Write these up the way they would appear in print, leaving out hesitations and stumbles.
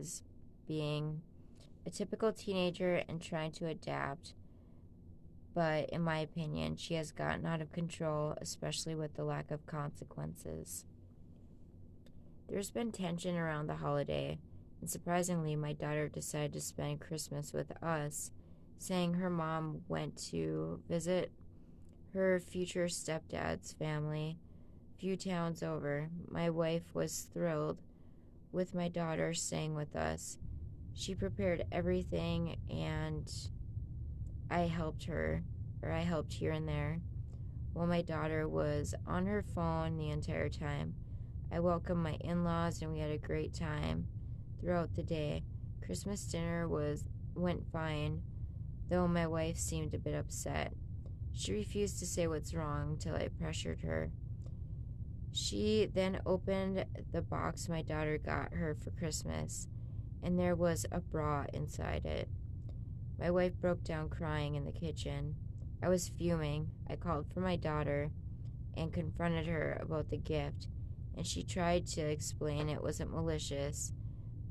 is being a typical teenager and trying to adapt. But in my opinion, she has gotten out of control, especially with the lack of consequences. There's been tension around the holiday, and surprisingly, my daughter decided to spend Christmas with us, saying her mom went to visit her future stepdad's family a few towns over. My wife was thrilled with my daughter staying with us. She prepared everything, and I helped her here and there, while my daughter was on her phone the entire time. I welcomed my in-laws, and we had a great time throughout the day. Christmas dinner went fine, though my wife seemed a bit upset. She refused to say what's wrong till I pressured her. She then opened the box my daughter got her for Christmas, and there was a bra inside it. My wife broke down crying in the kitchen. I was fuming. I called for my daughter and confronted her about the gift, and she tried to explain it wasn't malicious,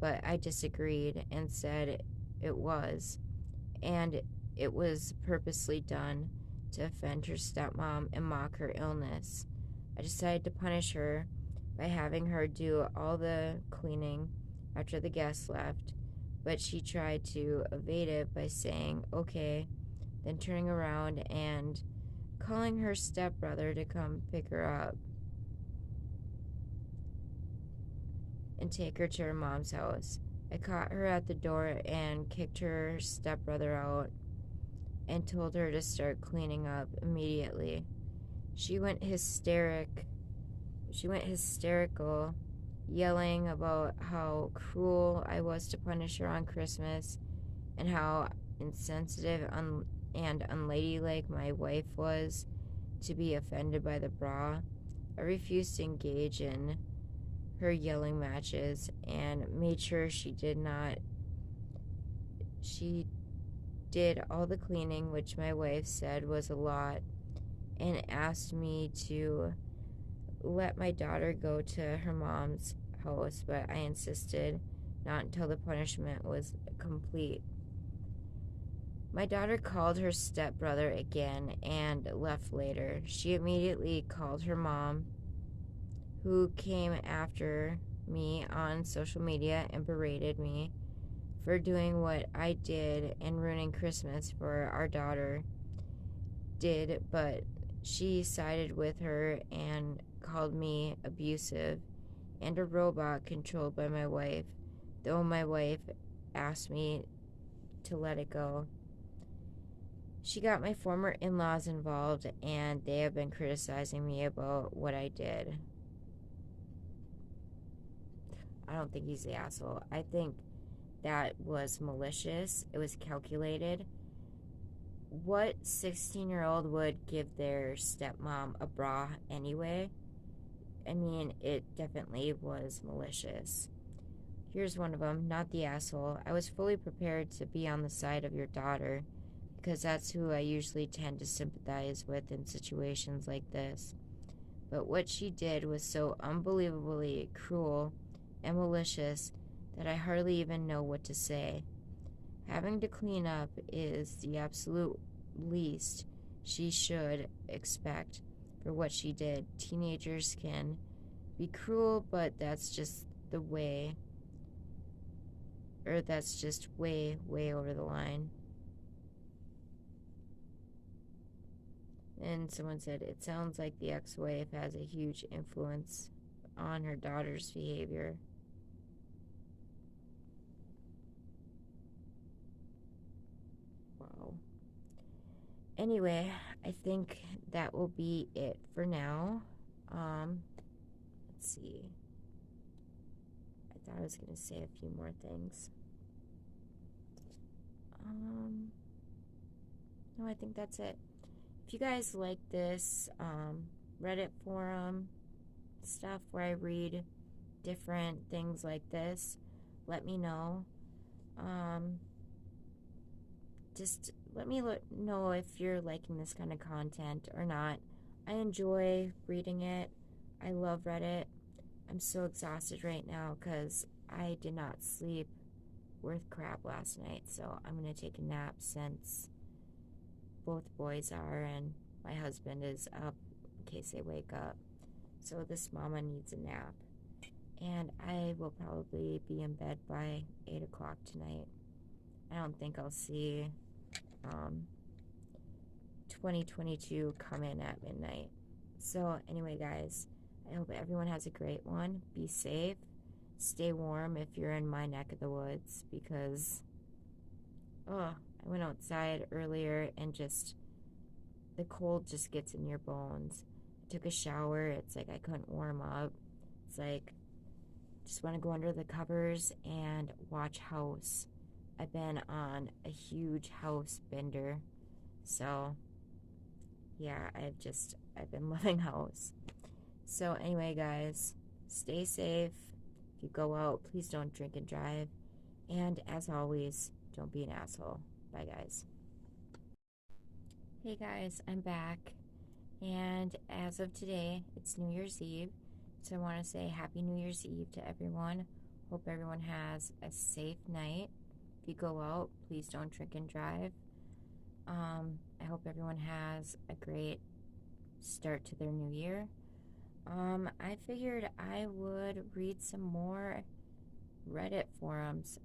but I disagreed and said it was, and it was purposely done to offend her stepmom and mock her illness. I decided to punish her by having her do all the cleaning after the guests left, but she tried to evade it by saying, okay, then turning around and calling her stepbrother to come pick her up and take her to her mom's house. I caught her at the door and kicked her stepbrother out and told her to start cleaning up immediately. She went hysterical, yelling about how cruel I was to punish her on Christmas and how insensitive and unladylike my wife was to be offended by the bra. I refused to engage in her yelling matches and made sure she did all the cleaning, which my wife said was a lot, and asked me to let my daughter go to her mom's house, but I insisted not until the punishment was complete. My daughter called her stepbrother again and left later. She immediately called her mom, who came after me on social media and berated me for doing what I did and ruining Christmas for our daughter did, but she sided with her and called me abusive and a robot controlled by my wife, though my wife asked me to let it go. She got my former in-laws involved, and they have been criticizing me about what I did. I don't think he's the asshole. I think that was malicious. It was calculated. What 16-year-old would give their stepmom a bra anyway? I mean, it definitely was malicious. Here's one of them, not the asshole. I was fully prepared to be on the side of your daughter because that's who I usually tend to sympathize with in situations like this. But what she did was so unbelievably cruel and malicious that I hardly even know what to say. Having to clean up is the absolute least she should expect for what she did. Teenagers can be cruel, but that's just the way, or that's just way, way over the line. And someone said, it sounds like the ex-wife has a huge influence on her daughter's behavior. Wow. Anyway, I think that will be it for now. Let's see. I thought I was going to say a few more things. No, I think that's it. If you guys like this Reddit forum stuff where I read different things like this, let me know. Just let me know if you're liking this kind of content or not. I enjoy reading it. I love Reddit. I'm so exhausted right now because I did not sleep worth crap last night, so I'm going to take a nap since both boys are, and my husband is up in case they wake up. So this mama needs a nap. And I will probably be in bed by 8 o'clock tonight. I don't think I'll see 2022 come in at midnight. So anyway, guys, I hope everyone has a great one. Be safe. Stay warm if you're in my neck of the woods, because I went outside earlier and just the cold just gets in your bones. I took a shower. It's like I couldn't warm up. It's like just want to go under the covers and watch House. I've been on a huge House bender. So yeah, I've been loving House. So anyway, guys, stay safe. If you go out, please don't drink and drive. And as always, don't be an asshole. Bye, guys. Hey, guys, I'm back. And as of today, it's New Year's Eve. So I want to say Happy New Year's Eve to everyone. Hope everyone has a safe night. If you go out, please don't drink and drive. I hope everyone has a great start to their new year. I figured I would read some more Reddit forums.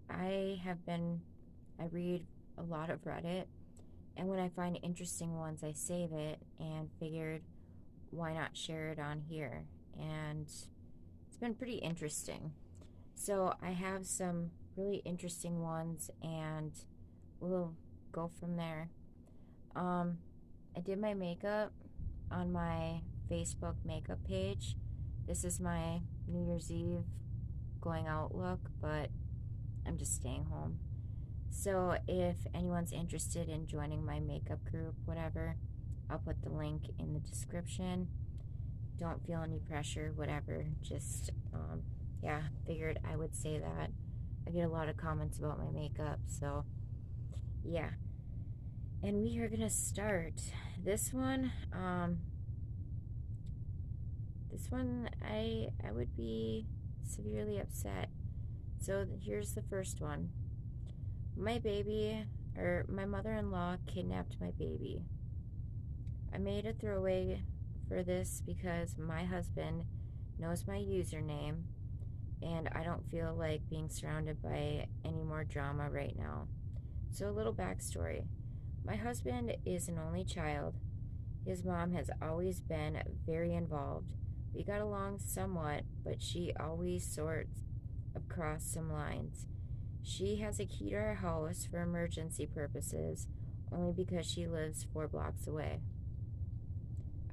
I read a lot of Reddit, and when I find interesting ones, I save it, and figured why not share it on here. And it's been pretty interesting. So I have some really interesting ones, and we'll go from there. I did my makeup on my Facebook makeup page. This is my New Year's Eve going out look, but I'm just staying home. So if anyone's interested in joining my makeup group, whatever, I'll put the link in the description. Don't feel any pressure, whatever. Just, figured I would say that. I get a lot of comments about my makeup, so yeah. And we are gonna start. This one, I would be severely upset. So here's the first one. My mother-in-law kidnapped my baby. I made a throwaway for this because my husband knows my username, and I don't feel like being surrounded by any more drama right now. So a little backstory. My husband is an only child. His mom has always been very involved. We got along somewhat, but she always sorts across some lines. She has a key to our house for emergency purposes, only because she lives 4 blocks away.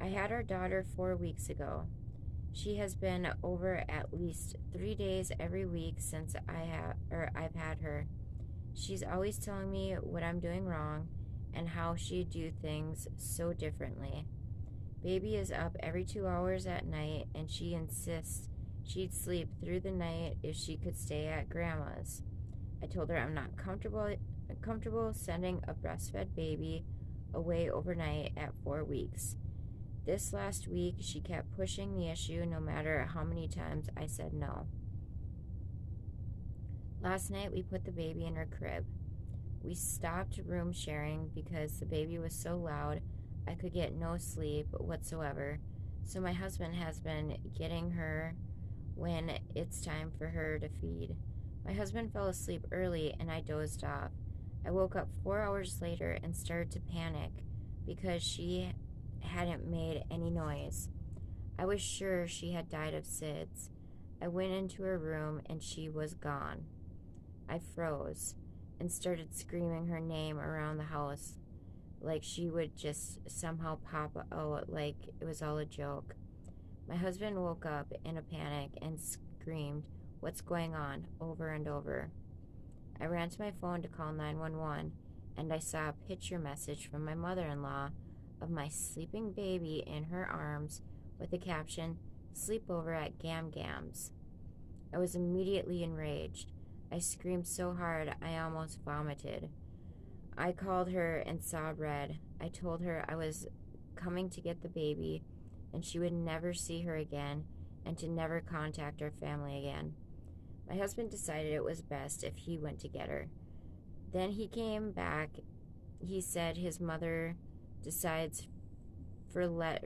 I had our daughter 4 weeks ago. She has been over at least 3 days every week since I've had her. She's always telling me what I'm doing wrong and how she'd do things so differently. Baby is up every 2 hours at night, and she insists she'd sleep through the night if she could stay at grandma's. I told her I'm not comfortable sending a breastfed baby away overnight at 4 weeks. This last week, she kept pushing the issue no matter how many times I said no. Last night, we put the baby in her crib. We stopped room sharing because the baby was so loud I could get no sleep whatsoever, so my husband has been getting her when it's time for her to feed. My husband fell asleep early and I dozed off. I woke up 4 hours later and started to panic because she hadn't made any noise. I was sure she had died of SIDS. I went into her room and she was gone. I froze and started screaming her name around the house like she would just somehow pop out like it was all a joke. My husband woke up in a panic and screamed, "What's going on?" over and over. I ran to my phone to call 911, and I saw a picture message from my mother-in-law of my sleeping baby in her arms with the caption, "Sleepover at Gam Gam's." I was immediately enraged. I screamed so hard I almost vomited. I called her and saw red. I told her I was coming to get the baby and she would never see her again and to never contact our family again. My husband decided it was best if he went to get her. Then he came back. He said his mother decides for let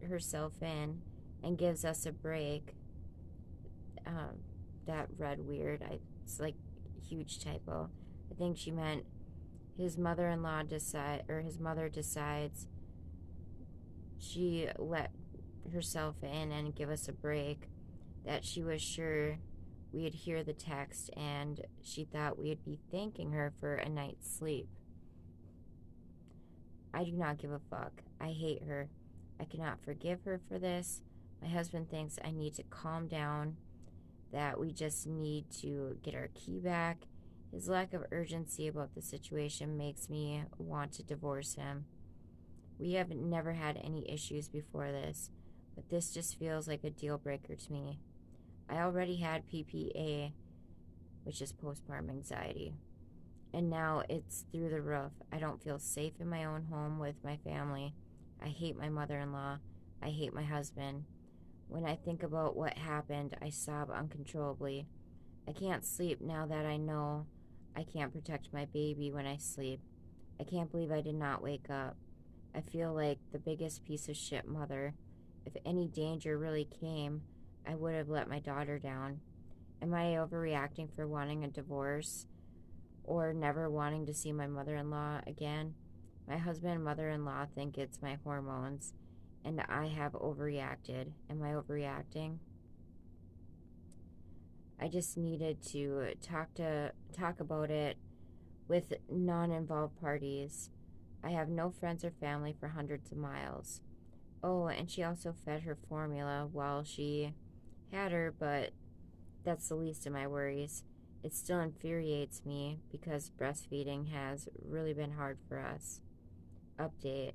herself in and gives us a break. That read weird. It's like a huge typo. I think she meant his mother decides she let herself in and give us a break, that she was sure we'd hear the text and she thought we'd be thanking her for a night's sleep. I do not give a fuck. I hate her. I cannot forgive her for this. My husband thinks I need to calm down, that we just need to get our key back. His lack of urgency about the situation makes me want to divorce him. We have never had any issues before this, but this just feels like a deal breaker to me. I already had PPA, which is postpartum anxiety, and now it's through the roof. I don't feel safe in my own home with my family. I hate my mother-in-law. I hate my husband. When I think about what happened, I sob uncontrollably. I can't sleep now that I know I can't protect my baby when I sleep. I can't believe I did not wake up. I feel like the biggest piece of shit mother. If any danger really came, I would have let my daughter down. Am I overreacting for wanting a divorce or never wanting to see my mother-in-law again? My husband and mother-in-law think it's my hormones, and I have overreacted. Am I overreacting? I just needed to talk about it with non-involved parties. I have no friends or family for hundreds of miles. Oh, and she also fed her formula while she had her, but that's the least of my worries. It still infuriates me because breastfeeding has really been hard for us. Update.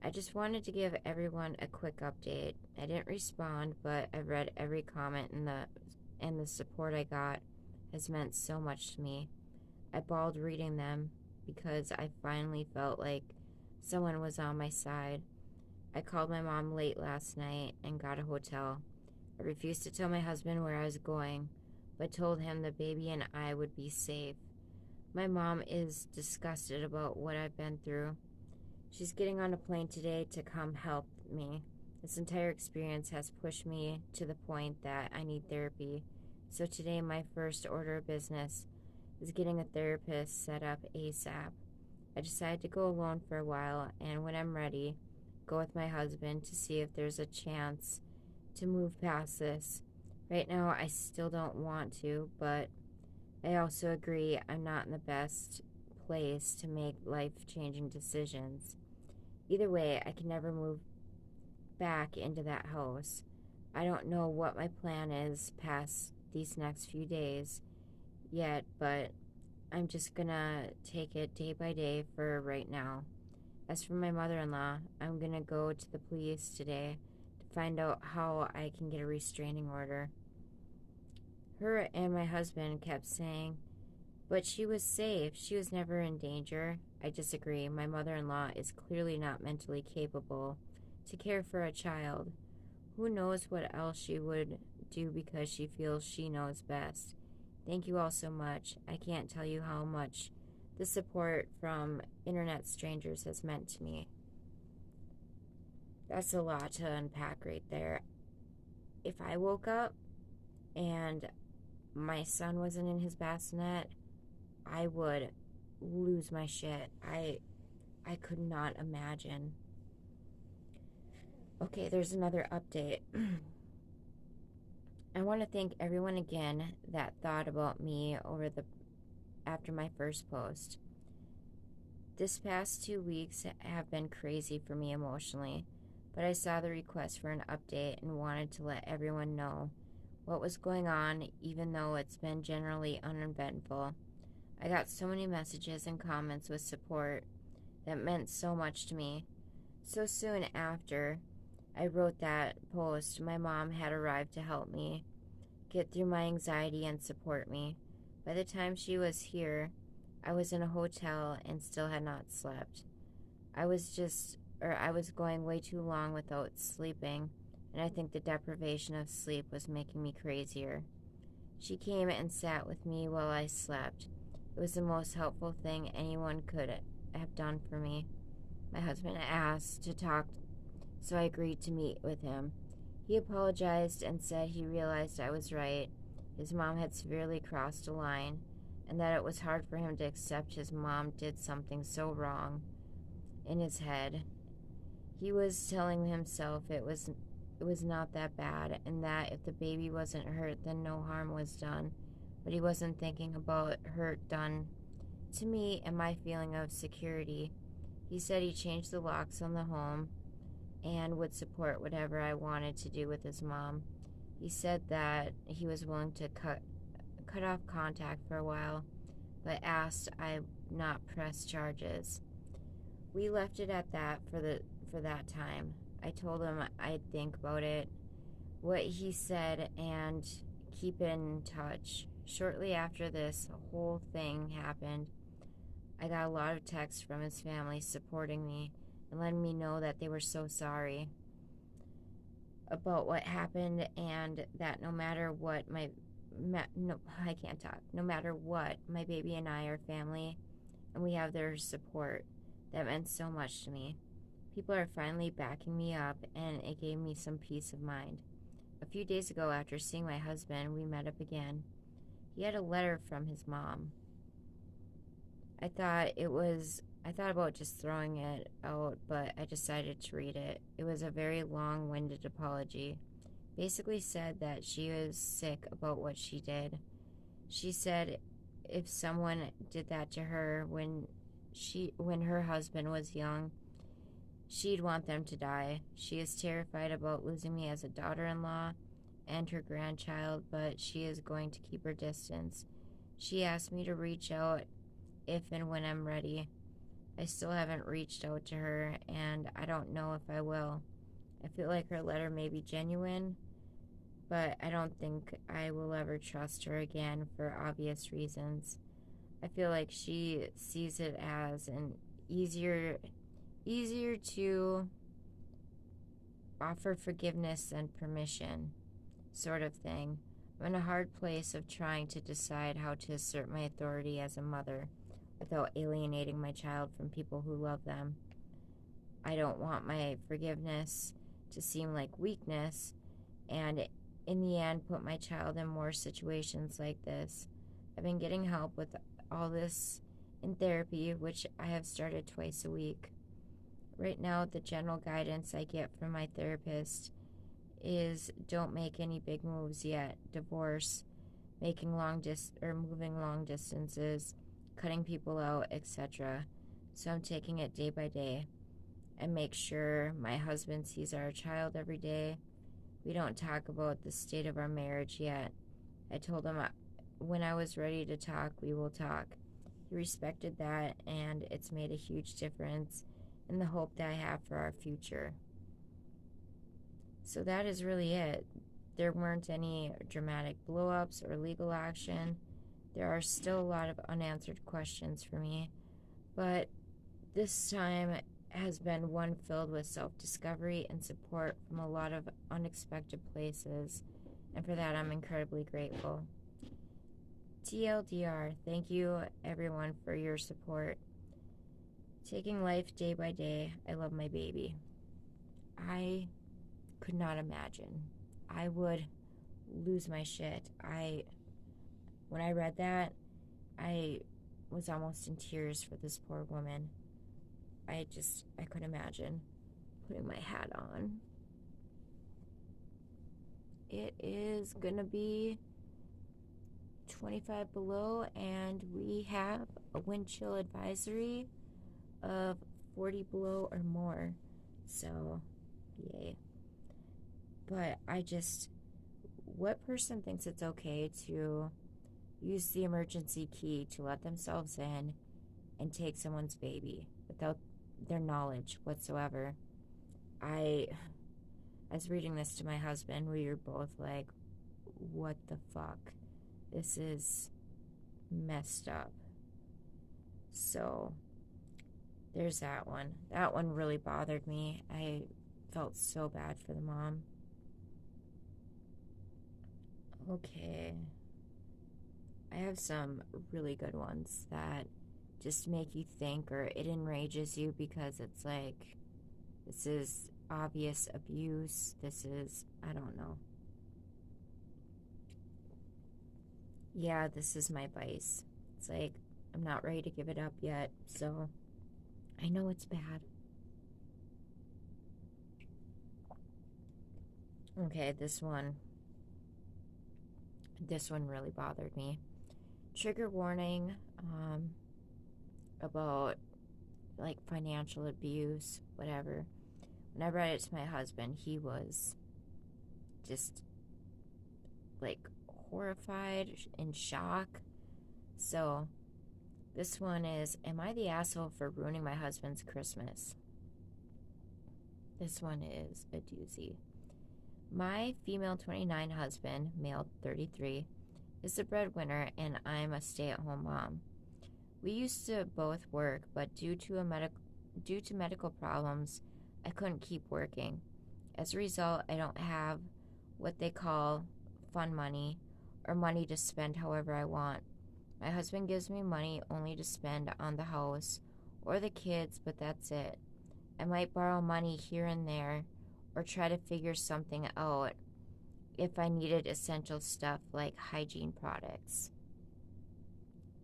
I just wanted to give everyone a quick update. I didn't respond, but I've read every comment and the support I got has meant so much to me. I bawled reading them because I finally felt like someone was on my side. I called my mom late last night and got a hotel. I refused to tell my husband where I was going, but told him the baby and I would be safe. My mom is disgusted about what I've been through. She's getting on a plane today to come help me. This entire experience has pushed me to the point that I need therapy. So today my first order of business is getting a therapist set up ASAP. I decided to go alone for a while, and when I'm ready, go with my husband to see if there's a chance to move past this. Right now, I still don't want to, but I also agree I'm not in the best place to make life-changing decisions. Either way, I can never move back into that house. I don't know what my plan is past these next few days yet, but I'm just gonna take it day by day for right now. As for my mother-in-law, I'm gonna go to the police today to find out how I can get a restraining order. Her and my husband kept saying, but she was safe. She was never in danger. I disagree. My mother-in-law is clearly not mentally capable to care for a child. Who knows what else she would do because she feels she knows best. Thank you all so much. I can't tell you how much the support from internet strangers has meant to me. That's a lot to unpack right there. If I woke up and my son wasn't in his bassinet, I would lose my shit. I could not imagine. Okay, there's another update. I want to thank everyone again that thought about me after my first post. This past 2 weeks have been crazy for me emotionally, but I saw the request for an update and wanted to let everyone know what was going on, even though it's been generally uneventful. I got so many messages and comments with support that meant so much to me. So soon after I wrote that post, my mom had arrived to help me get through my anxiety and support me. By the time she was here, I was in a hotel and still had not slept. I was going way too long without sleeping and I think the deprivation of sleep was making me crazier. She came and sat with me while I slept. It was the most helpful thing anyone could have done for me. My husband asked to talk, so I agreed to meet with him. He apologized and said he realized I was right. His mom had severely crossed a line, and that it was hard for him to accept his mom did something so wrong. In his head, he was telling himself it was not that bad, and that if the baby wasn't hurt, then no harm was done. But he wasn't thinking about hurt done to me and my feeling of security. He said he changed the locks on the home and would support whatever I wanted to do with his mom. He said that he was willing to cut off contact for a while, but asked I not press charges. We left it at that for that time. I told him I'd think about it, what he said, and keep in touch. Shortly after this whole thing happened, I got a lot of texts from his family supporting me and letting me know that they were so sorry about what happened, and that no matter what, I can't talk. No matter what, my baby and I are family, and we have their support. That meant so much to me. People are finally backing me up, and it gave me some peace of mind. A few days ago, after seeing my husband, we met up again. He had a letter from his mom. I thought about just throwing it out, but I decided to read it. It was a very long-winded apology. Basically said that she was sick about what she did. She said if someone did that to her when her husband was young, she'd want them to die. She is terrified about losing me as a daughter-in-law and her grandchild, but she is going to keep her distance. She asked me to reach out if and when I'm ready. I still haven't reached out to her, and I don't know if I will. I feel like her letter may be genuine, but I don't think I will ever trust her again for obvious reasons. I feel like she sees it as an easier to offer forgiveness and permission sort of thing. I'm in a hard place of trying to decide how to assert my authority as a mother without alienating my child from people who love them. I don't want my forgiveness to seem like weakness, and in the end put my child in more situations like this. I've been getting help with all this in therapy, which I have started twice a week. Right now, the general guidance I get from my therapist is don't make any big moves yet. Divorce, moving long distances, cutting people out, etc. So I'm taking it day by day. I make sure my husband sees our child every day. We don't talk about the state of our marriage yet. I told him when I was ready to talk, we will talk. He respected that, and it's made a huge difference in the hope that I have for our future. So that is really it. There weren't any dramatic blow-ups or legal action. There are still a lot of unanswered questions for me, but this time has been one filled with self-discovery and support from a lot of unexpected places, and for that I'm incredibly grateful. TLDR, thank you everyone for your support. Taking life day by day, I love my baby. I could not imagine. I would lose my shit. When I read that, I was almost in tears for this poor woman. I couldn't imagine putting my hat on. It is gonna be 25 below, and we have a wind chill advisory of 40 below or more. So, yay. But what person thinks it's okay to use the emergency key to let themselves in and take someone's baby without their knowledge whatsoever? I was reading this to my husband. We were both like, what the fuck? This is messed up. So, there's that one. That one really bothered me. I felt so bad for the mom. Okay. I have some really good ones that just make you think, or it enrages you because it's like, this is obvious abuse. This is, I don't know. Yeah, this is my vice. It's like, I'm not ready to give it up yet, so I know it's bad. Okay, this one really bothered me. Trigger warning about like financial abuse, whatever. When I brought it to my husband, he was just like horrified, in shock. So this one is, am I the asshole for ruining my husband's Christmas? This one is a doozy. My female 29 husband, male 33, is the breadwinner and I'm a stay-at-home mom. We used to both work, but due to medical problems, I couldn't keep working. As a result, I don't have what they call fun money or money to spend however I want. My husband gives me money only to spend on the house or the kids, but that's it. I might borrow money here and there or try to figure something out if I needed essential stuff like hygiene products.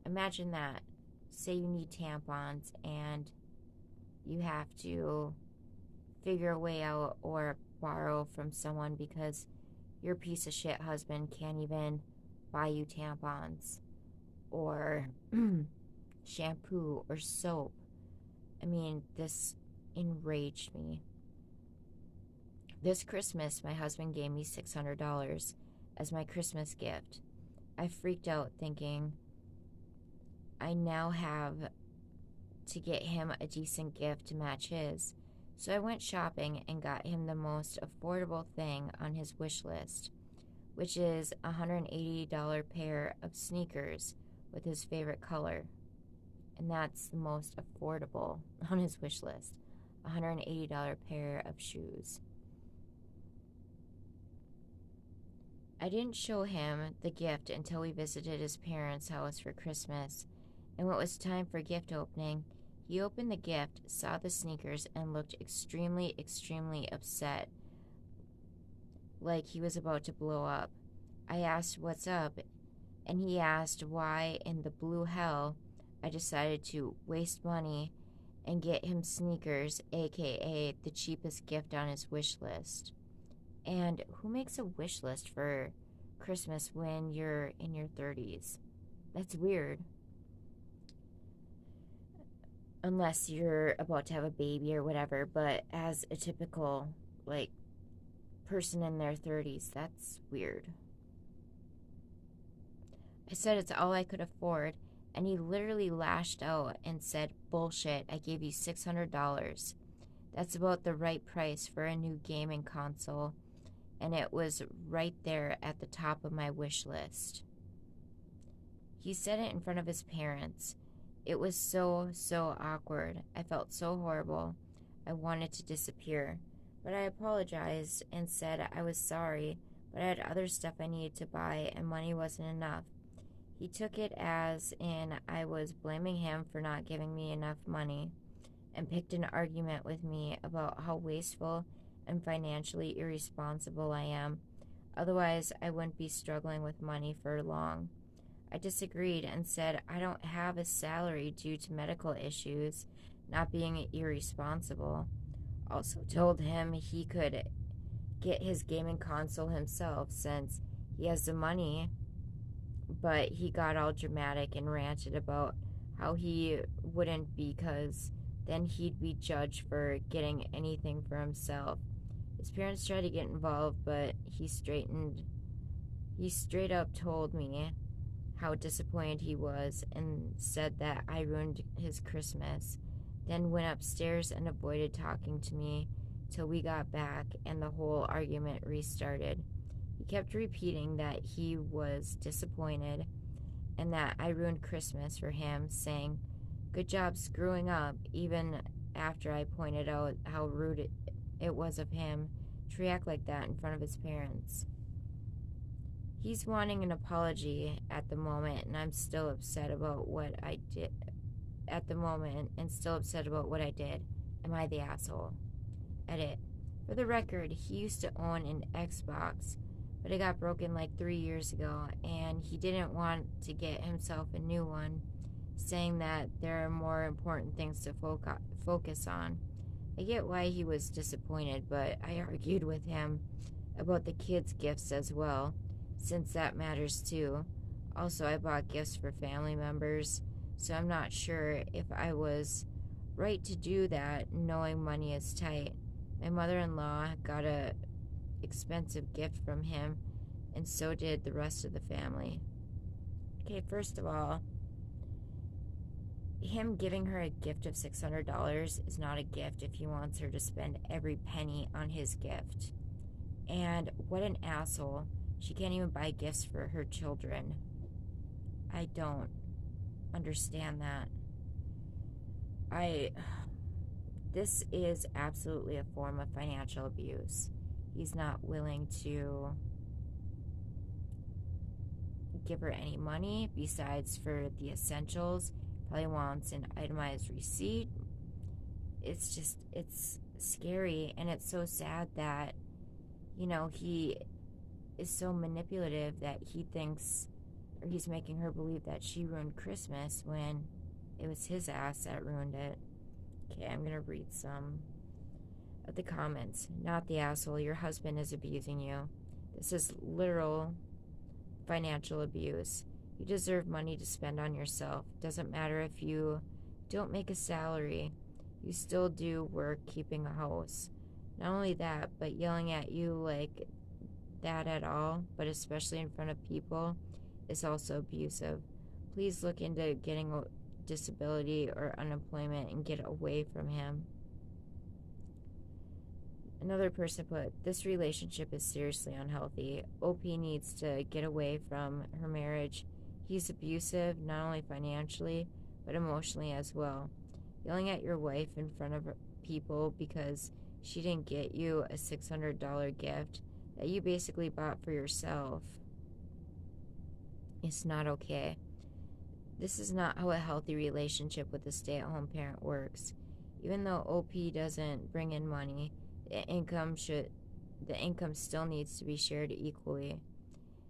Imagine that. Say you need tampons and you have to figure a way out or borrow from someone because your piece of shit husband can't even buy you tampons or shampoo or soap. I mean, this enraged me. This Christmas, my husband gave me $600 as my Christmas gift. I freaked out thinking I now have to get him a decent gift to match his. So I went shopping and got him the most affordable thing on his wish list, which is a $180 pair of sneakers with his favorite color. And that's the most affordable on his wish list, a $180 pair of shoes. I didn't show him the gift until we visited his parents' house for Christmas, and when it was time for gift opening, he opened the gift, saw the sneakers, and looked extremely, extremely upset, like he was about to blow up. I asked what's up, and he asked why in the blue hell I decided to waste money and get him sneakers, aka the cheapest gift on his wish list. And who makes a wish list for Christmas when you're in your 30s? That's weird. Unless you're about to have a baby or whatever, but as a typical, like, person in their 30s, that's weird. I said it's all I could afford, and he literally lashed out and said, "Bullshit, I gave you $600. That's about the right price for a new gaming console, and it was right there at the top of my wish list." He said it in front of his parents. It was so awkward. I felt so horrible. I wanted to disappear. But I apologized and said I was sorry, but I had other stuff I needed to buy and money wasn't enough. He took it as in I was blaming him for not giving me enough money and picked an argument with me about how wasteful and financially irresponsible I am. Otherwise, I wouldn't be struggling with money for long. I disagreed and said I don't have a salary due to medical issues, not being irresponsible. Also told him he could get his gaming console himself since he has the money, but he got all dramatic and ranted about how he wouldn't because then he'd be judged for getting anything for himself. His parents tried to get involved, but he straight up told me how disappointed he was and said that I ruined his Christmas, then went upstairs and avoided talking to me till we got back and the whole argument restarted. He kept repeating that he was disappointed and that I ruined Christmas for him, saying, "Good job screwing up," even after I pointed out how rude it was of him to react like that in front of his parents. He's wanting an apology at the moment, and I'm still upset about what I did at the moment and still upset about what I did. Am I the asshole? Edit. For the record, he used to own an Xbox, but it got broken like 3 years ago, and he didn't want to get himself a new one, saying that there are more important things to focus on. I get why he was disappointed, but I argued with him about the kids' gifts as well, since that matters too. Also, I bought gifts for family members, so I'm not sure if I was right to do that, knowing money is tight. My mother-in-law got a expensive gift from him, and so did the rest of the family. Okay, first of all, him giving her a gift of $600 is not a gift if he wants her to spend every penny on his gift. And what an asshole. She can't even buy gifts for her children. I don't understand that. This is absolutely a form of financial abuse. He's not willing to give her any money besides for the essentials. Probably wants an itemized receipt. It's scary, and it's so sad that, he is so manipulative that he thinks, or he's making her believe that she ruined Christmas when it was his ass that ruined it. Okay, I'm gonna read some of the comments. Not the asshole. Your husband is abusing you. This is literal financial abuse. You deserve money to spend on yourself. Doesn't matter if you don't make a salary. You still do work keeping a house. Not only that, but yelling at you like that at all, but especially in front of people, is also abusive. Please look into getting a disability or unemployment and get away from him. Another person put, this relationship is seriously unhealthy. OP needs to get away from her marriage. He's abusive, not only financially, but emotionally as well. Yelling at your wife in front of people because she didn't get you a $600 gift that you basically bought for yourself. It's not okay. This is not how a healthy relationship with a stay-at-home parent works. Even though OP doesn't bring in money, the income still needs to be shared equally.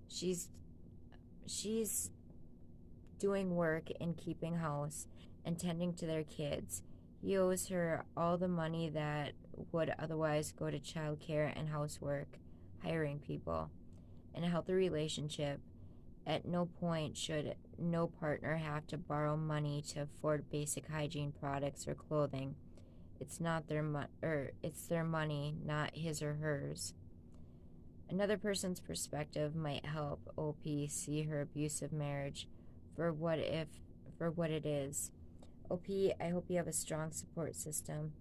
She's doing work and keeping house and tending to their kids. He owes her all the money that would otherwise go to childcare and housework, hiring people. In a healthy relationship, at no point should no partner have to borrow money to afford basic hygiene products or clothing. It's their money, not his or hers. Another person's perspective might help OP see her abusive marriage for what it is. OP, I hope you have a strong support system.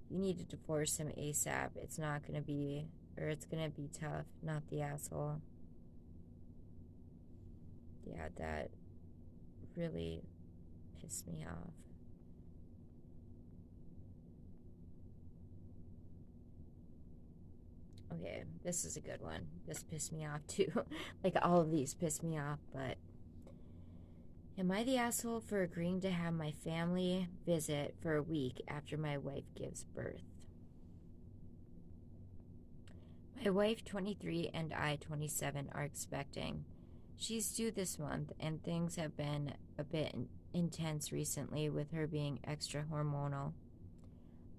You need to divorce him ASAP. It's gonna be tough, not the asshole. Yeah, that really pissed me off. Okay, this is a good one. This pissed me off too. Like, all of these pissed me off, but am I the asshole for agreeing to have my family visit for a week after my wife gives birth? My wife, 23, and I, 27, are expecting. She's due this month, and things have been a bit intense recently with her being extra hormonal.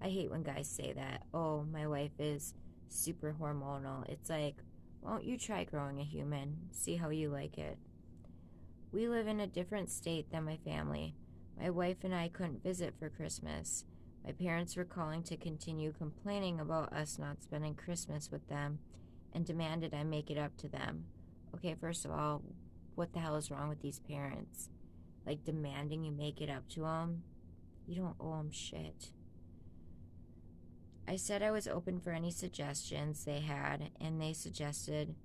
I hate when guys say that. Oh, my wife is super hormonal. It's like, won't you try growing a human? See how you like it. We live in a different state than my family. My wife and I couldn't visit for Christmas. My parents were calling to continue complaining about us not spending Christmas with them and demanded I make it up to them. Okay, first of all, what the hell is wrong with these parents? Like, demanding you make it up to them? You don't owe them shit. I said I was open for any suggestions they had, and they suggested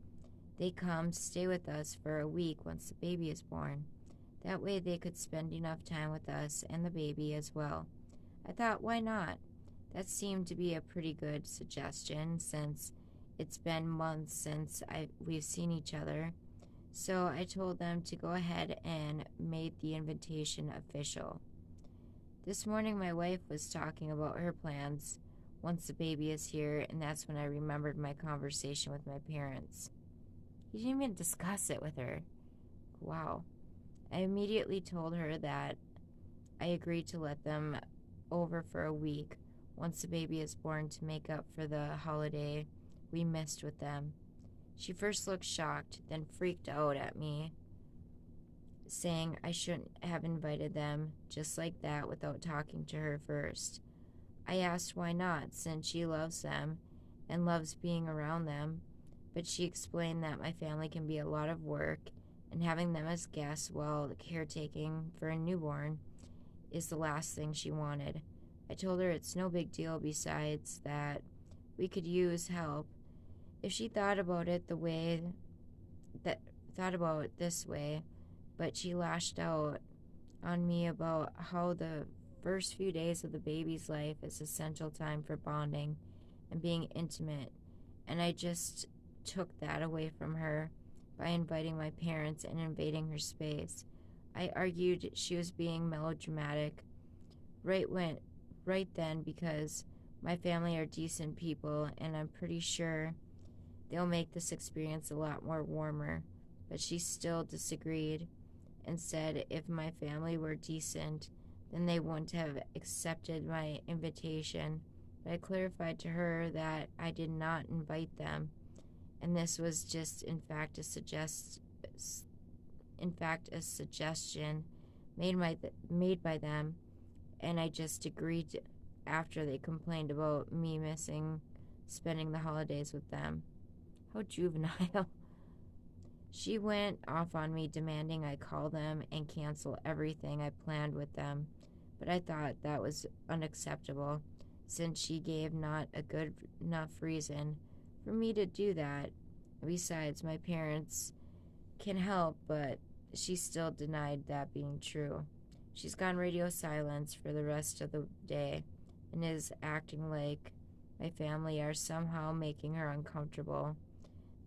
they come stay with us for a week once the baby is born. That way they could spend enough time with us and the baby as well. I thought, why not? That seemed to be a pretty good suggestion since it's been months since we've seen each other. So I told them to go ahead and made the invitation official. This morning my wife was talking about her plans once the baby is here, and that's when I remembered my conversation with my parents. He didn't even discuss it with her. Wow. I immediately told her that I agreed to let them over for a week once the baby is born to make up for the holiday we missed with them. She first looked shocked, then freaked out at me, saying I shouldn't have invited them just like that without talking to her first. I asked why not, since she loves them and loves being around them, but she explained that my family can be a lot of work, and having them as guests while caretaking for a newborn is the last thing she wanted. I told her it's no big deal, besides that we could use help. If she thought about it this way, but she lashed out on me about how the first few days of the baby's life is essential time for bonding and being intimate, and I just took that away from her by inviting my parents and invading her space. I argued she was being melodramatic right then, because my family are decent people and I'm pretty sure they'll make this experience a lot more warmer. But she still disagreed and said if my family were decent, then they wouldn't have accepted my invitation. But I clarified to her that I did not invite them, and this was just in fact a suggestion made by them, and I just agreed after they complained about me missing spending the holidays with them. How juvenile. She went off on me, demanding I call them and cancel everything I planned with them, but I thought that was unacceptable, since she gave not a good enough reason for me to do that. Besides, my parents can help, but she still denied that being true. She's gone radio silence for the rest of the day and is acting like my family are somehow making her uncomfortable,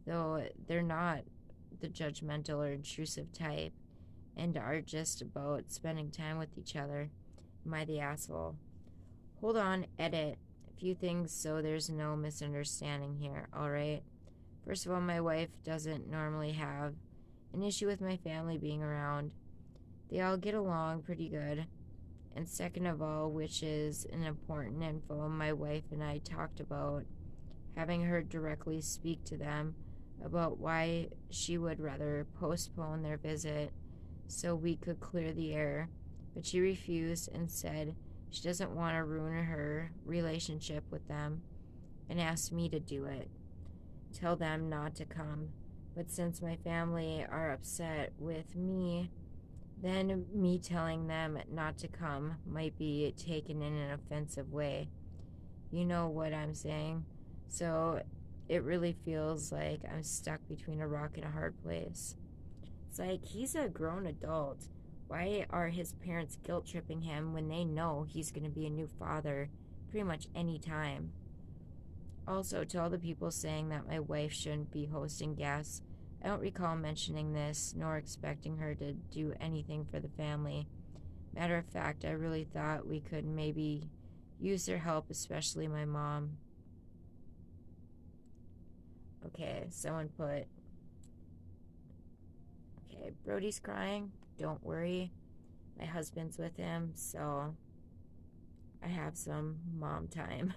though they're not the judgmental or intrusive type and are just about spending time with each other. Am I the asshole? Hold on, edit a few things so there's no misunderstanding here, alright? First of all, my wife doesn't normally have an issue with my family being around. They all get along pretty good. And second of all, which is an important info, my wife and I talked about having her directly speak to them about why she would rather postpone their visit so we could clear the air, but she refused and said she doesn't want to ruin her relationship with them and asked me to do it. Tell them not to come. But since my family are upset with me, then me telling them not to come might be taken in an offensive way. You know what I'm saying? So it really feels like I'm stuck between a rock and a hard place. It's like, he's a grown adult. Why are his parents guilt-tripping him when they know he's going to be a new father pretty much any time? Also, to all the people saying that my wife shouldn't be hosting guests, I don't recall mentioning this nor expecting her to do anything for the family. Matter of fact, I really thought we could maybe use their help, especially my mom. Okay, someone put, okay, Brody's crying. Don't worry. My husband's with him, so I have some mom time.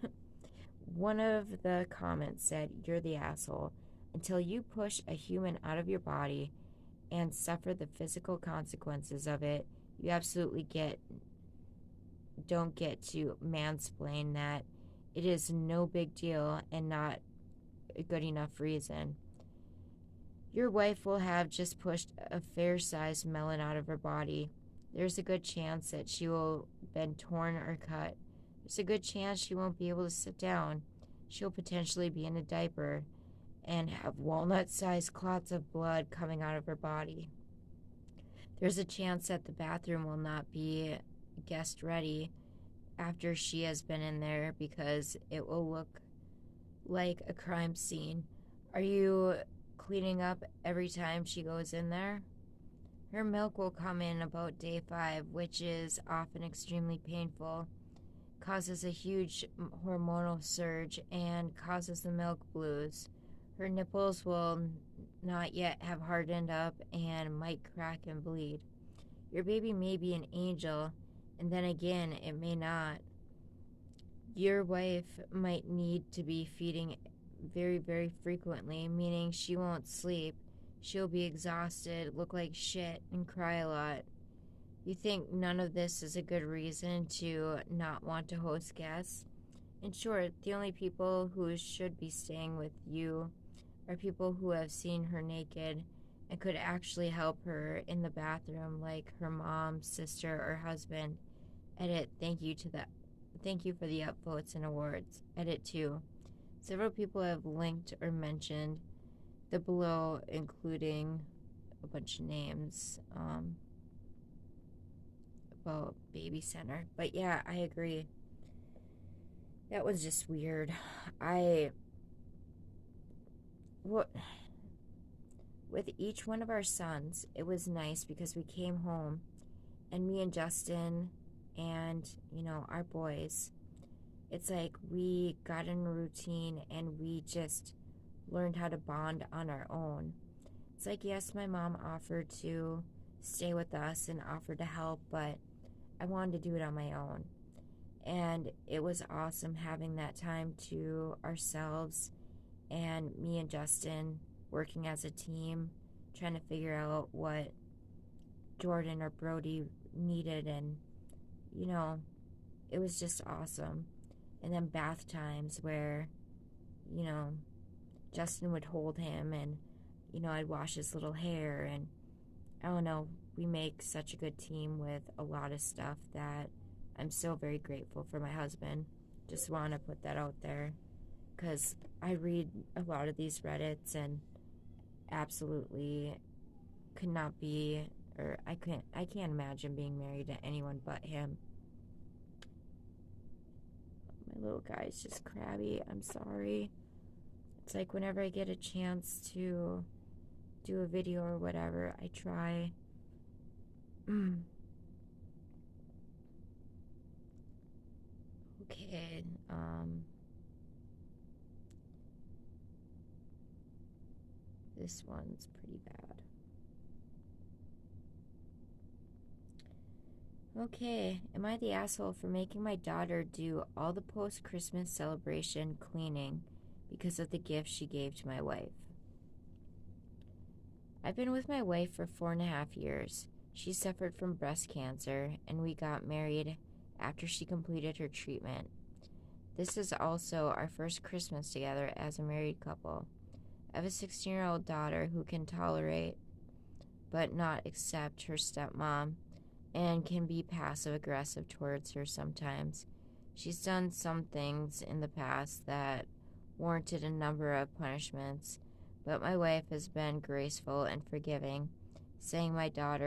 One of the comments said, "You're the asshole. Until you push a human out of your body and suffer the physical consequences of it, you absolutely don't get to mansplain that it is no big deal and not a good enough reason. Your wife will have just pushed a fair-sized melon out of her body. There's a good chance that she will have been torn or cut. There's a good chance she won't be able to sit down. She'll potentially be in a diaper and have walnut-sized clots of blood coming out of her body. There's a chance that the bathroom will not be guest-ready after she has been in there because it will look like a crime scene. Are you cleaning up every time she goes in there. Her milk will come in about day 5, which is often extremely painful, causes a huge hormonal surge, and causes the milk blues. Her nipples will not yet have hardened up and might crack and bleed. Your baby may be an angel, and then again, it may not. Your wife might need to be feeding very, very frequently, meaning she won't sleep. She'll be exhausted, look like shit, and cry a lot. You think none of this is a good reason to not want to host guests? In short, the only people who should be staying with you are people who have seen her naked and could actually help her in the bathroom, like her mom, sister, or husband. Edit, thank you for the upvotes and awards. Edit 2. Several people have linked or mentioned the below, including a bunch of names about Baby Center. But yeah, I agree. That was just weird. With each one of our sons, it was nice because we came home and me and Justin and, our boys, it's like we got in a routine and we just learned how to bond on our own. It's like, yes, my mom offered to stay with us and offered to help, but I wanted to do it on my own. And it was awesome having that time to ourselves and me and Justin working as a team, trying to figure out what Jordan or Brody needed, and it was just awesome. And then bath times where Justin would hold him and I'd wash his little hair, and I don't know, we make such a good team with a lot of stuff that I'm so very grateful for my husband. Just want to put that out there because I read a lot of these Reddits and absolutely could not be, or I can't imagine being married to anyone but him. My little guy's just crabby. I'm sorry. It's like whenever I get a chance to do a video or whatever, I try. Okay, this one's pretty bad. Okay, am I the asshole for making my daughter do all the post-Christmas celebration cleaning because of the gift she gave to my wife? I've been with my wife for 4.5 years. She suffered from breast cancer, and we got married after she completed her treatment. This is also our first Christmas together as a married couple. I have a 16-year-old daughter who can tolerate but not accept her stepmom and can be passive-aggressive towards her sometimes. She's done some things in the past that warranted a number of punishments, but my wife has been graceful and forgiving, saying my daughter